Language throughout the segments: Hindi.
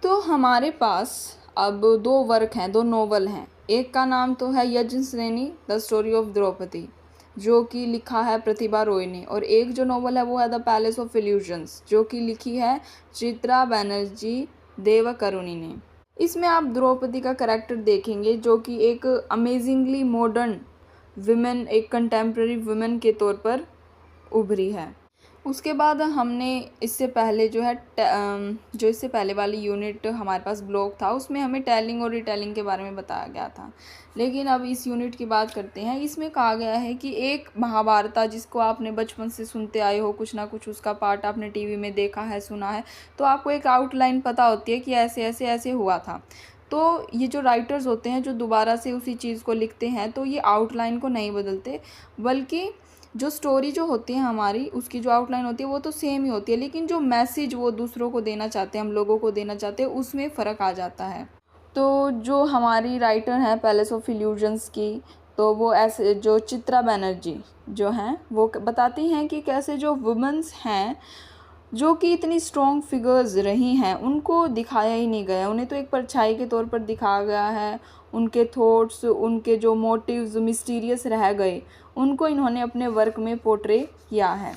तो हमारे पास अब दो वर्क हैं, दो नोवेल हैं। एक का नाम तो है Yajnaseni the story of Draupadi, जो कि लिखा है प्रतिभा रॉय ने, और एक जो नोवेल है वो है द पैलेस ऑफ इल्यूजन्स, जो कि लिखी है चित्रा बनर्जी देवकरुणी ने। इसमें आप द्रौपदी का कैरेक्टर देखेंगे जो कि एक अमेजिंगली मॉडर्न विमेन, एक कंटेम्प्रेरी वुमेन के तौर पर उभरी है। उसके बाद हमने इससे पहले जो इससे पहले वाली यूनिट हमारे पास ब्लॉक था, उसमें हमें टेलिंग और रिटेलिंग के बारे में बताया गया था। लेकिन अब इस यूनिट की बात करते हैं। इसमें कहा गया है कि एक महाभारत, जिसको आपने बचपन से सुनते आए हो, कुछ ना कुछ उसका पार्ट आपने टीवी में देखा है, सुना है, तो आपको एक आउटलाइन पता होती है कि ऐसे ऐसे ऐसे हुआ था। तो ये जो राइटर्स होते हैं जो दोबारा से उसी चीज़ को लिखते हैं, तो ये आउटलाइन को नहीं बदलते, बल्कि जो स्टोरी जो होती है हमारी, उसकी जो आउटलाइन होती है वो तो सेम ही होती है, लेकिन जो मैसेज वो दूसरों को देना चाहते हैं, हम लोगों को देना चाहते हैं, उसमें फ़र्क आ जाता है। तो जो हमारी राइटर हैं पैलेस ऑफ इल्यूजन्स की, तो वो ऐसे जो चित्रा बनर्जी जो हैं वो बताती हैं कि कैसे जो वुमेन्स हैं जो कि इतनी स्ट्रॉन्ग फिगर्स रही हैं, उनको दिखाया ही नहीं गया। उन्हें तो एक परछाई के तौर पर दिखाया गया है। उनके थॉट्स, उनके जो मोटिव्स मिस्टीरियस रह गए, उनको इन्होंने अपने वर्क में पोर्ट्रे किया है।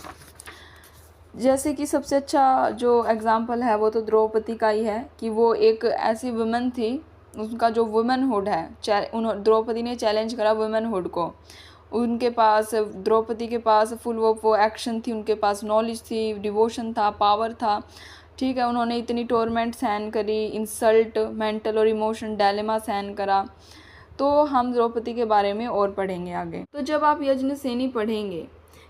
जैसे कि सबसे अच्छा जो एग्ज़ाम्पल है वो तो द्रौपदी का ही है कि वो एक ऐसी वुमेन थी, उनका जो वुमेनहुड है, द्रौपदी ने चैलेंज करा वुमेनहुड को। उनके पास, द्रौपदी के पास फुल वो एक्शन थी, उनके पास नॉलेज थी, डिवोशन था, पावर था, ठीक है। उन्होंने इतनी टॉर्मेंट सहन करी, इंसल्ट, मेंटल और इमोशन डायलेमा सहन करा। तो हम द्रौपदी के बारे में और पढ़ेंगे आगे। तो जब आप यज्ञसेनी पढ़ेंगे,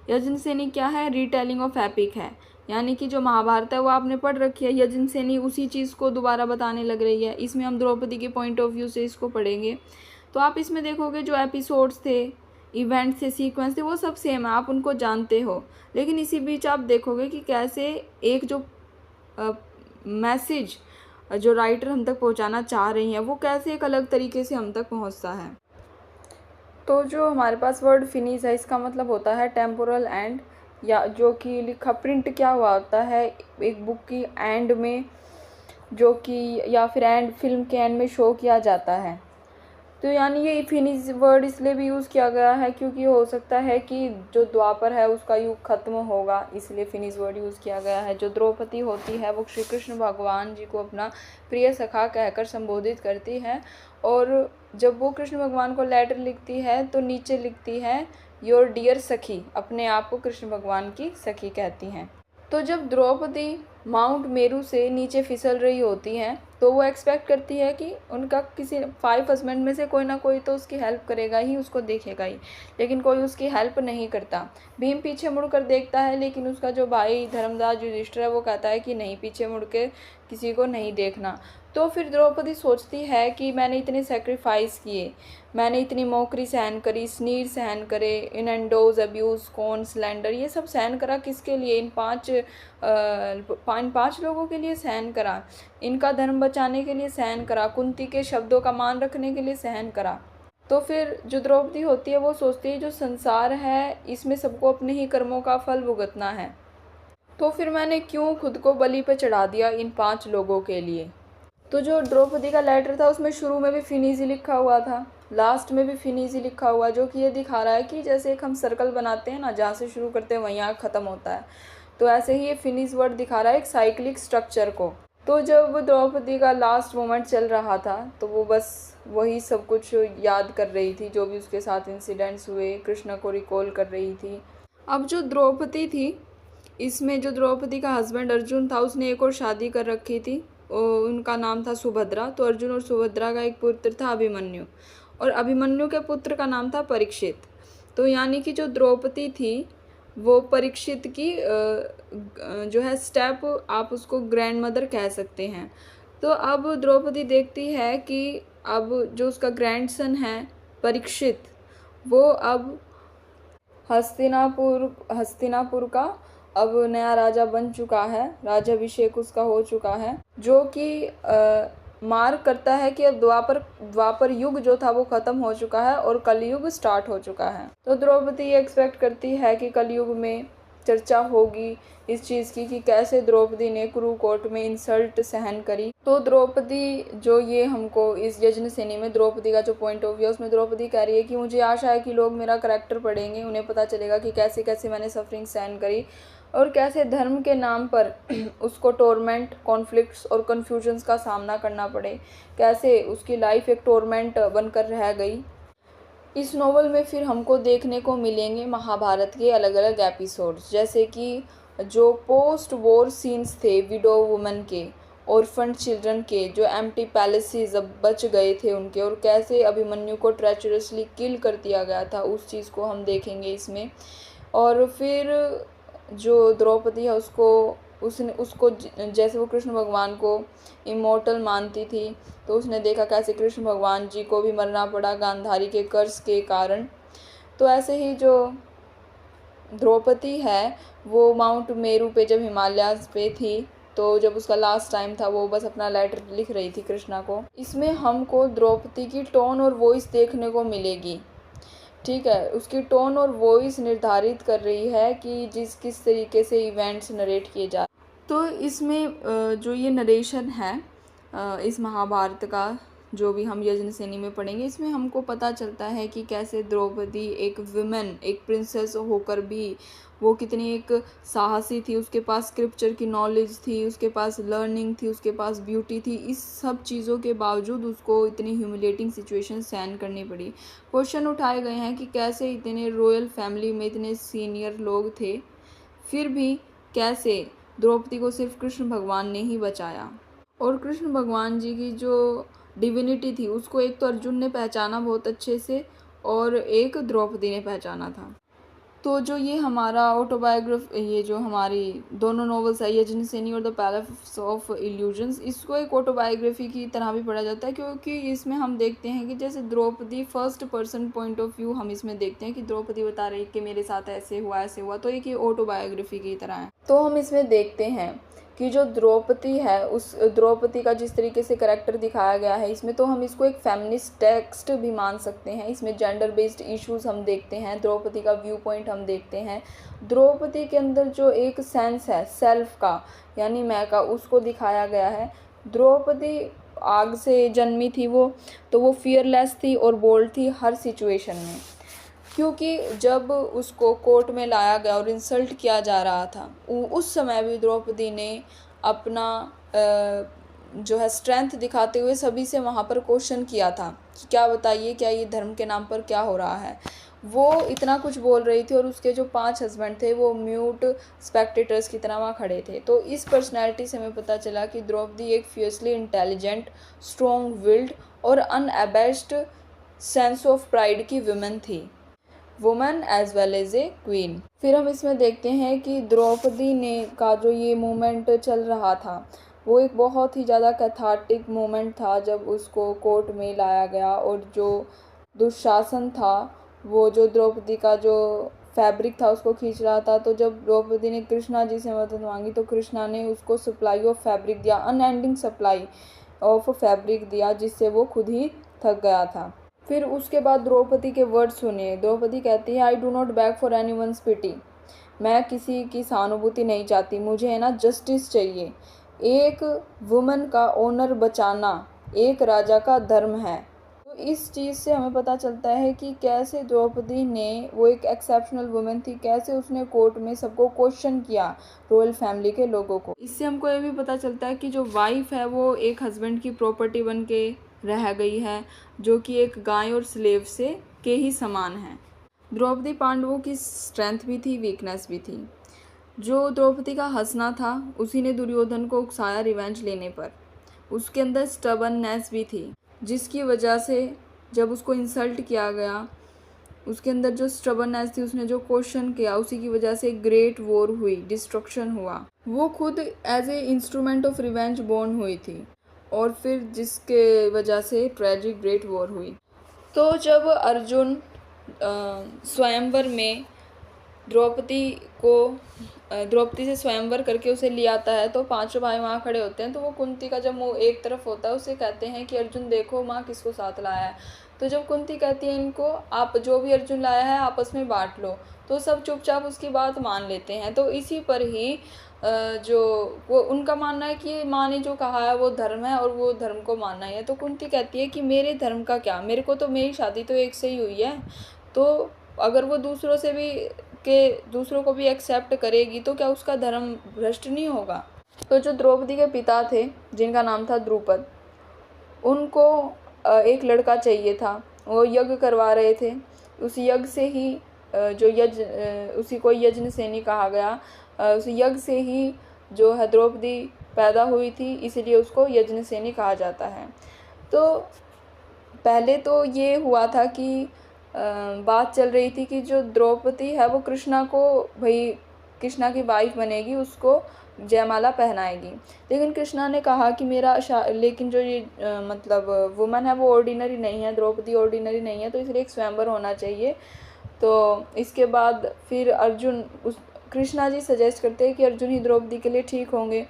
यज्ञसेनी क्या है? रीटेलिंग ऑफ एपिक है, यानी कि जो महाभारत है वो आपने पढ़ रखी है, यज्ञसेनी उसी चीज़ को दोबारा बताने लग रही है। इसमें हम द्रौपदी के पॉइंट ऑफ व्यू से इसको पढ़ेंगे। तो आप इसमें देखोगे जो एपिसोड्स थे, इवेंट्स थे, सीक्वेंस थे, वो सब सेम है, आप उनको जानते हो। लेकिन इसी बीच आप देखोगे कि कैसे एक जो मैसेज जो राइटर हम तक पहुंचाना चाह रही हैं, वो कैसे एक अलग तरीके से हम तक पहुंचता है। तो जो हमारे पास वर्ड फिनिश है, इसका मतलब होता है टेम्पोरल एंड, या जो कि लिखा प्रिंट क्या हुआ होता है एक बुक की एंड में, जो कि या फिर एंड फिल्म के एंड में शो किया जाता है। तो यानी ये फिनिश वर्ड इसलिए भी यूज़ किया गया है क्योंकि हो सकता है कि जो द्वापर है उसका युग खत्म होगा, इसलिए फिनिश वर्ड यूज़ किया गया है। जो द्रौपदी होती है वो श्री कृष्ण भगवान जी को अपना प्रिय सखा कहकर संबोधित करती है, और जब वो कृष्ण भगवान को लेटर लिखती है तो नीचे लिखती है योर डियर सखी, अपने आप को कृष्ण भगवान की सखी कहती हैं। तो जब द्रौपदी माउंट मेरू से नीचे फिसल रही होती हैं, तो वो एक्सपेक्ट करती है कि उनका किसी 5 हस्बैंड में से कोई ना कोई तो उसकी हेल्प करेगा ही, उसको देखेगा ही, लेकिन कोई उसकी हेल्प नहीं करता। भीम पीछे मुड़कर देखता है, लेकिन उसका जो भाई धर्मदास युधिष्ठिर है वो कहता है कि नहीं, पीछे मुड़ के किसी को नहीं देखना। तो फिर द्रौपदी सोचती है कि मैंने इतने सेक्रीफाइस किए, मैंने इतनी मौकरी सहन करी, स्नीर सहन करे, इनएंडोज, अब्यूज़, कॉन, स्लैंडर, ये सब सहन करा किसके लिए? इन पाँच लोगों के लिए सहन करा, इनका धर्म बचाने के लिए सहन करा, कुंती के शब्दों का मान रखने के लिए सहन करा। तो फिर जो द्रौपदी होती है वो सोचती है जो संसार है इसमें सबको अपने ही कर्मों का फल भुगतना है, तो फिर मैंने क्यों खुद को बलि पे चढ़ा दिया इन 5 लोगों के लिए। तो जो द्रौपदी का लेटर था उसमें शुरू में भी फिनिश ही लिखा हुआ था, लास्ट में भी फिनिश ही लिखा हुआ, जो कि ये दिखा रहा है कि जैसे एक हम सर्कल बनाते हैं ना, जहाँ से शुरू करते हैं वहीं यहाँ ख़त्म होता है, तो ऐसे ही ये फिनिश वर्ड दिखा रहा है एक साइक्लिक स्ट्रक्चर को। तो जब द्रौपदी का लास्ट मोमेंट चल रहा था तो वो बस वही सब कुछ याद कर रही थी, जो भी उसके साथ इंसिडेंट्स हुए, कृष्ण को रिकॉल कर रही थी। अब जो द्रौपदी थी, इसमें जो द्रौपदी का हस्बैंड अर्जुन था उसने एक और शादी कर रखी थी, उनका नाम था सुभद्रा। तो अर्जुन और सुभद्रा का एक पुत्र था अभिमन्यु, और अभिमन्यु के पुत्र का नाम था परीक्षित। तो यानी कि जो द्रौपदी थी वो परीक्षित की जो है स्टेप, आप उसको ग्रैंड मदर कह सकते हैं। तो अब द्रौपदी देखती है कि अब जो उसका ग्रैंडसन है परीक्षित, वो अब हस्तिनापुर का अब नया राजा बन चुका है, राज्याभिषेक उसका हो चुका है, जो कि मार्क करता है कि अब द्वापर युग जो था वो खत्म हो चुका है और कलयुग स्टार्ट हो चुका है। तो द्रौपदी एक्सपेक्ट करती है कि कलयुग में चर्चा होगी इस चीज़ की कि कैसे द्रौपदी ने कुरुकोट में इंसल्ट सहन करी। तो द्रौपदी जो ये हमको इस यज्ञसेनी में द्रौपदी का जो पॉइंट ऑफ व्यू है उसमें द्रौपदी कह रही है कि मुझे आशा है कि लोग मेरा करैक्टर पढ़ेंगे, उन्हें पता चलेगा कि कैसे कैसे मैंने सफरिंग सहन करी और कैसे धर्म के नाम पर उसको टोर्मेंट, कॉन्फ्लिक्ट्स और कन्फ्यूजन्स का सामना करना पड़े, कैसे उसकी लाइफ एक टोर्मेंट बनकर रह गई। इस नोवेल में फिर हमको देखने को मिलेंगे महाभारत के अलग अलग एपिसोड्स, जैसे कि जो पोस्ट वॉर सीन्स थे विडो वुमन के, ऑर्फन चिल्ड्रन के, जो एम्प्टी पैलेसेस अब बच गए थे उनके, और कैसे अभिमन्यु को ट्रेचरसली किल कर दिया गया था, उस चीज़ को हम देखेंगे इसमें। और फिर जो द्रौपदी है उसको जैसे वो कृष्ण भगवान को इमोर्टल मानती थी, तो उसने देखा कैसे कृष्ण भगवान जी को भी मरना पड़ा गांधारी के कर्ज के कारण। तो ऐसे ही जो द्रौपदी है वो माउंट मेरू पे जब हिमालयाज़ पे थी, तो जब उसका लास्ट टाइम था वो बस अपना लेटर लिख रही थी कृष्णा को। इसमें हमको द्रौपदी की टोन और वॉइस देखने को मिलेगी, ठीक है। उसकी टोन और वॉइस निर्धारित कर रही है कि किस तरीके से इवेंट्स नरेट किए जा। तो इसमें जो ये नरेशन है इस महाभारत का, जो भी हम यज्ञसेनी में पढ़ेंगे, इसमें हमको पता चलता है कि कैसे द्रौपदी एक विमेन, एक प्रिंसेस होकर भी वो कितनी एक साहसी थी, उसके पास स्क्रिप्चर की नॉलेज थी, उसके पास लर्निंग थी, उसके पास ब्यूटी थी। इस सब चीज़ों के बावजूद उसको इतनी ह्यूमिलेटिंग सिचुएशन सहन करनी पड़ी। क्वेश्चन उठाए गए हैं कि कैसे इतने रॉयल फैमिली में इतने सीनियर लोग थे, फिर भी कैसे द्रौपदी को सिर्फ कृष्ण भगवान ने ही बचाया। और कृष्ण भगवान जी की जो डिविनिटी थी उसको एक तो अर्जुन ने पहचाना बहुत अच्छे से और एक द्रौपदी ने पहचाना था। तो जो ये हमारा ये जो हमारी दोनों नॉवेल्स है यज्ञसेनी और द पैलेस ऑफ इल्यूजन्स, इसको एक ऑटोबायोग्राफी की तरह भी पढ़ा जाता है, क्योंकि इसमें हम देखते हैं कि जैसे Draupadi first person point of view हम इसमें देखते हैं कि द्रौपदी बता रही है कि मेरे साथ ऐसे हुआ, तो एक ये ऑटोबायोग्राफी की तरह है। तो हम इसमें देखते हैं कि जो द्रौपदी है उस द्रौपदी का जिस तरीके से करैक्टर दिखाया गया है इसमें, तो हम इसको एक फेमिनिस्ट टेक्स्ट भी मान सकते हैं। इसमें जेंडर बेस्ड इश्यूज हम देखते हैं, द्रौपदी का व्यू पॉइंट हम देखते हैं, द्रौपदी के अंदर जो एक सेंस है सेल्फ का यानी मैं का, उसको दिखाया गया है। द्रौपदी आग से जन्मी थी वो, तो वो फियरलेस थी और बोल्ड थी हर सिचुएशन में, क्योंकि जब उसको कोर्ट में लाया गया और इंसल्ट किया जा रहा था उस समय भी द्रौपदी ने अपना जो है स्ट्रेंथ दिखाते हुए सभी से वहाँ पर क्वेश्चन किया था कि क्या बताइए, क्या ये धर्म के नाम पर क्या हो रहा है। वो इतना कुछ बोल रही थी और उसके जो 5 हस्बैंड थे वो म्यूट स्पेक्टेटर्स की तरह वहाँ खड़े थे। तो इस पर्सनैलिटी से हमें पता चला कि द्रौपदी एक फियर्सली इंटेलिजेंट, स्ट्रॉन्ग विल्ड और अनअबैश्ड सेंस ऑफ प्राइड की वुमेन थी, woman as well as a queen. फिर हम इसमें देखते हैं कि द्रौपदी ने का जो ये मूवमेंट चल रहा था वो एक बहुत ही ज़्यादा कैथार्टिक मोमेंट था जब उसको कोर्ट में लाया गया, और जो दुशासन था वो जो द्रौपदी का जो फैब्रिक था उसको खींच रहा था। तो जब द्रौपदी ने कृष्णा जी से मदद मांगी तो कृष्णा ने उसको सप्लाई ऑफ फैब्रिक दिया, अनएंडिंग सप्लाई ऑफ फैब्रिक दिया, जिससे वो खुद ही थक गया था। फिर उसके बाद द्रौपदी के वर्ड सुनिए। द्रौपदी कहती है, I do not beg for any one's pity, मैं किसी की सहानुभूति नहीं चाहती, मुझे है ना जस्टिस चाहिए। एक वुमन का ऑनर बचाना एक राजा का धर्म है। तो इस चीज़ से हमें पता चलता है कि कैसे द्रौपदी ने, वो एक एक्सेप्शनल वुमेन थी, कैसे उसने कोर्ट में सबको क्वेश्चन किया, रॉयल फैमिली के लोगों को। इससे हमको ये भी पता चलता है कि जो वाइफ है वो एक हस्बैंड की प्रॉपर्टी बन के रह गई है, जो कि एक गाय और स्लेव से के ही समान है। द्रौपदी पांडवों की स्ट्रेंथ भी थी, वीकनेस भी थी। जो द्रौपदी का हंसना था उसी ने दुर्योधन को उकसाया रिवेंज लेने पर। उसके अंदर स्टबर्ननेस भी थी, जिसकी वजह से जब उसको इंसल्ट किया गया उसके अंदर जो स्टबर्ननेस थी, उसने जो क्वेश्चन किया, उसी की वजह से ग्रेट वॉर हुई, डिस्ट्रक्शन हुआ। वो खुद as a instrument of revenge born हुई थी और फिर जिसके वजह से ट्रेजिक ग्रेट वॉर हुई। तो जब अर्जुन स्वयंवर में द्रौपदी से स्वयंवर करके उसे ले आता है, तो 5 भाई वहाँ खड़े होते हैं। तो वो कुंती का जब मुँह एक तरफ होता है उसे कहते हैं कि अर्जुन देखो माँ किसको साथ लाया है। तो जब कुंती कहती है इनको आप जो भी अर्जुन लाया है आपस में बांट लो, तो सब चुपचाप उसकी बात मान लेते हैं। तो इसी पर ही जो वो उनका मानना है कि माँ ने जो कहा है वो धर्म है और वो धर्म को मानना ही है। तो कुंती कहती है कि मेरे धर्म का क्या, मेरे को तो मेरी शादी तो एक से ही हुई है, तो अगर वो दूसरों को भी एक्सेप्ट करेगी तो क्या उसका धर्म भ्रष्ट नहीं होगा। तो जो द्रौपदी के पिता थे जिनका नाम था द्रुपद, उनको एक लड़का चाहिए था। वो यज्ञ करवा रहे थे, उस यज्ञ से ही उसी को यज्ञसेनी कहा गया। उस यज्ञ से ही जो है द्रौपदी पैदा हुई थी, इसलिए उसको यज्ञसेनी कहा जाता है। तो पहले तो ये हुआ था कि बात चल रही थी कि जो द्रौपदी है वो कृष्णा की वाइफ बनेगी, उसको जयमाला पहनाएगी। लेकिन कृष्णा ने कहा कि लेकिन जो ये मतलब वुमन है वो ऑर्डिनरी नहीं है, द्रौपदी ऑर्डिनरी नहीं है, तो इसलिए एक स्वयंवर होना चाहिए। तो इसके बाद फिर कृष्णा जी सजेस्ट करते हैं कि अर्जुन ही द्रौपदी के लिए ठीक होंगे।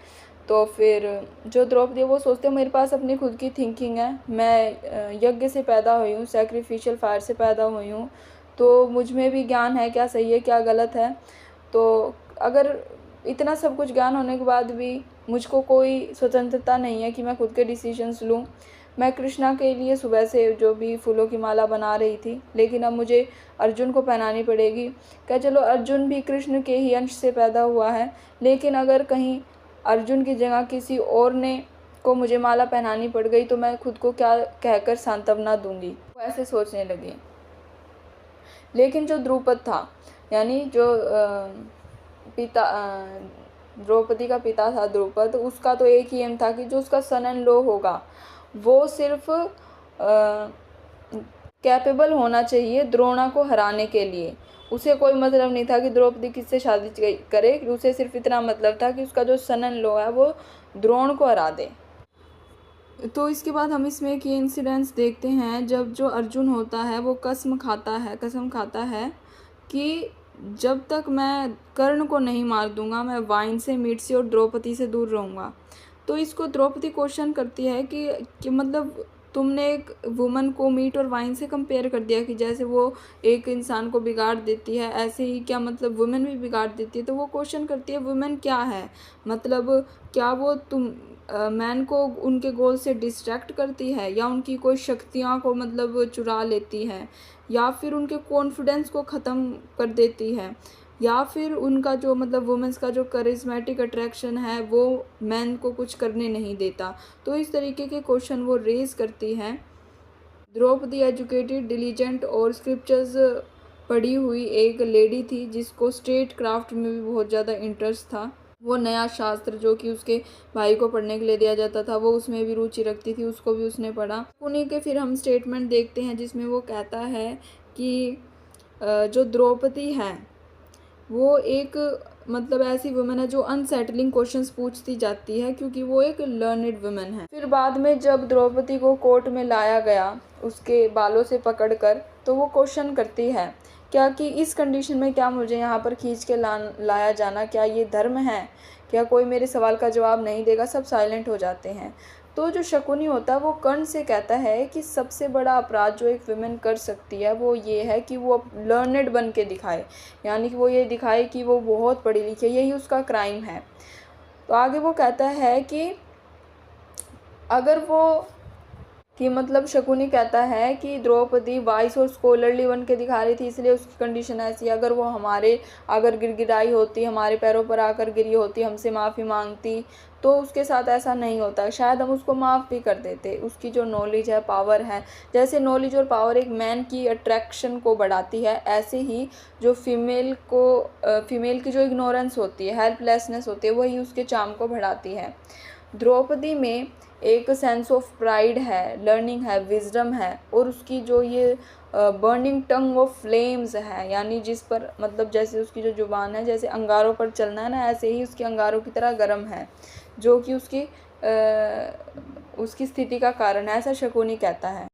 तो फिर जो द्रौपदी है वो सोचते हैं मेरे पास अपनी खुद की थिंकिंग है, मैं यज्ञ से पैदा हुई हूँ, सैक्रिफिशियल फायर से पैदा हुई हूँ, तो मुझ में भी ज्ञान है क्या सही है क्या गलत है। तो अगर इतना सब कुछ ज्ञान होने के बाद भी मुझको कोई स्वतंत्रता नहीं है कि मैं खुद के डिसीजंस लूँ। मैं कृष्णा के लिए सुबह से जो भी फूलों की माला बना रही थी, लेकिन अब मुझे अर्जुन को पहनानी पड़ेगी। क्या चलो अर्जुन भी कृष्ण के ही अंश से पैदा हुआ है, लेकिन अगर कहीं अर्जुन की जगह किसी और को मुझे माला पहनानी पड़ गई तो मैं खुद को क्या कहकर सांत्वना दूंगी। वो ऐसे सोचने लगे। लेकिन जो द्रुपद था, यानी जो द्रौपदी का पिता था द्रुपद, उसका तो एक ही एम था कि जो उसका सन एंड लॉ होगा वो सिर्फ कैपेबल होना चाहिए द्रोणा को हराने के लिए। उसे कोई मतलब नहीं था कि द्रौपदी किससे शादी करे, उसे सिर्फ इतना मतलब था कि उसका जो सन एंड लॉ है वो द्रोण को हरा दे। तो इसके बाद हम इसमें एक इंसिडेंस देखते हैं, जब जो अर्जुन होता है वो कसम खाता है कि जब तक मैं कर्ण को नहीं मार दूंगा मैं वाइन से, मीट से और द्रौपदी से दूर रहूँगा। तो इसको द्रौपदी क्वेश्चन करती है कि मतलब तुमने एक वुमन को मीट और वाइन से कंपेयर कर दिया कि जैसे वो एक इंसान को बिगाड़ देती है, ऐसे ही क्या मतलब वुमेन भी बिगाड़ देती है। तो वो क्वेश्चन करती है वुमेन क्या है, मतलब क्या वो मैन को उनके गोल से डिस्ट्रैक्ट करती है, या उनकी कोई शक्तियाँ को मतलब चुरा लेती है, या फिर उनके कॉन्फिडेंस को ख़त्म कर देती है, या फिर उनका जो मतलब वुमेन्स का जो करिश्मेटिक अट्रैक्शन है वो मैन को कुछ करने नहीं देता। तो इस तरीके के क्वेश्चन वो रेज करती हैं। द्रौपदी एजुकेटेड, डिलीजेंट और स्क्रिप्चर्स पढ़ी हुई एक लेडी थी जिसको स्टेट क्राफ्ट में भी बहुत ज़्यादा इंटरेस्ट था। वो नया शास्त्र जो कि उसके भाई को पढ़ने के लिए दिया जाता था वो उसमें भी रुचि रखती थी, उसको भी उसने पढ़ा। उन्हीं के फिर हम स्टेटमेंट देखते हैं जिसमें वो कहता है कि जो द्रौपदी है वो एक मतलब ऐसी वुमेन है जो अनसेटलिंग क्वेश्चंस पूछती जाती है क्योंकि वो एक लर्नड वुमेन है। फिर बाद में जब द्रौपदी को कोर्ट में लाया गया उसके बालों से पकड़कर, तो वो क्वेश्चन करती है क्या कि इस कंडीशन में क्या मुझे यहाँ पर खींच के लाया जाना, क्या ये धर्म है, क्या कोई मेरे सवाल का जवाब नहीं देगा। सब साइलेंट हो जाते हैं। तो जो शकुनी होता है वो कर्ण से कहता है कि सबसे बड़ा अपराध जो एक वुमेन कर सकती है वो ये है कि वो लर्नड बन के दिखाए, यानी कि वो ये दिखाए कि वो बहुत पढ़ी लिखी है, यही उसका क्राइम है। तो आगे वो कहता है कि अगर वो मतलब शकुनी कहता है कि द्रौपदी वाइस और स्कॉलरली बन के दिखा रही थी इसलिए उसकी कंडीशन ऐसी है। अगर वो अगर गिड़गिड़ाई होती, हमारे पैरों पर आकर गिरी होती, हमसे माफ़ी मांगती, तो उसके साथ ऐसा नहीं होता, शायद हम उसको माफ़ भी कर देते। उसकी जो नॉलेज है, पावर है, जैसे नॉलेज और पावर एक मैन की अट्रैक्शन को बढ़ाती है, ऐसे ही जो फीमेल की जो इग्नोरेंस होती है, हेल्पलेसनेस होती है, वही उसके चार्म को बढ़ाती है। द्रौपदी में एक सेंस ऑफ प्राइड है, लर्निंग है, विजडम है, और उसकी जो ये बर्निंग टंग ऑफ फ्लेम्स है, यानी जिस पर मतलब जैसे उसकी जो जुबान है जैसे अंगारों पर चलना है ना, ऐसे ही उसकी अंगारों की तरह गर्म है, जो कि उसकी स्थिति का कारण है, ऐसा शकुनी कहता है।